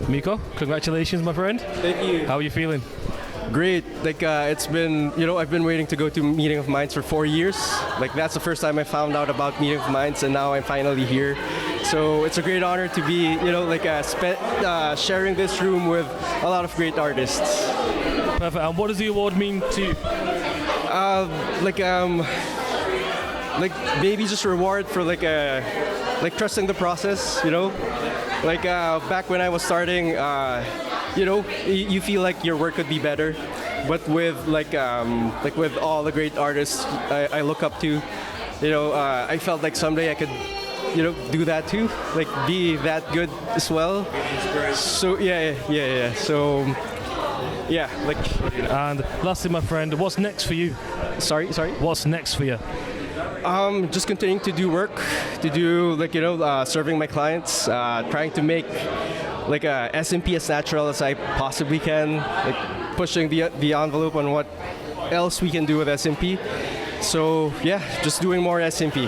Miko, congratulations, my friend. Thank you. How are you feeling? Great. Like it's been, I've been waiting to go to Meeting of Minds for 4 years. Like that's the first time I found out about Meeting of Minds, and now I'm finally here. So it's a great honor to be, sharing this room with a lot of great artists. Perfect. And what does the award mean to you? Maybe just reward for trusting the process. Back when I was starting, you feel like your work could be better, but with with all the great artists I look up to, I felt like someday I could, do that too, like be that good as well. So yeah. So yeah, And lastly, my friend, what's next for you? Sorry. What's next for you? Just continuing to do work, to do serving my clients, trying to make SMP as natural as I possibly can, pushing the envelope on what else we can do with SMP. So yeah, just doing more SMP.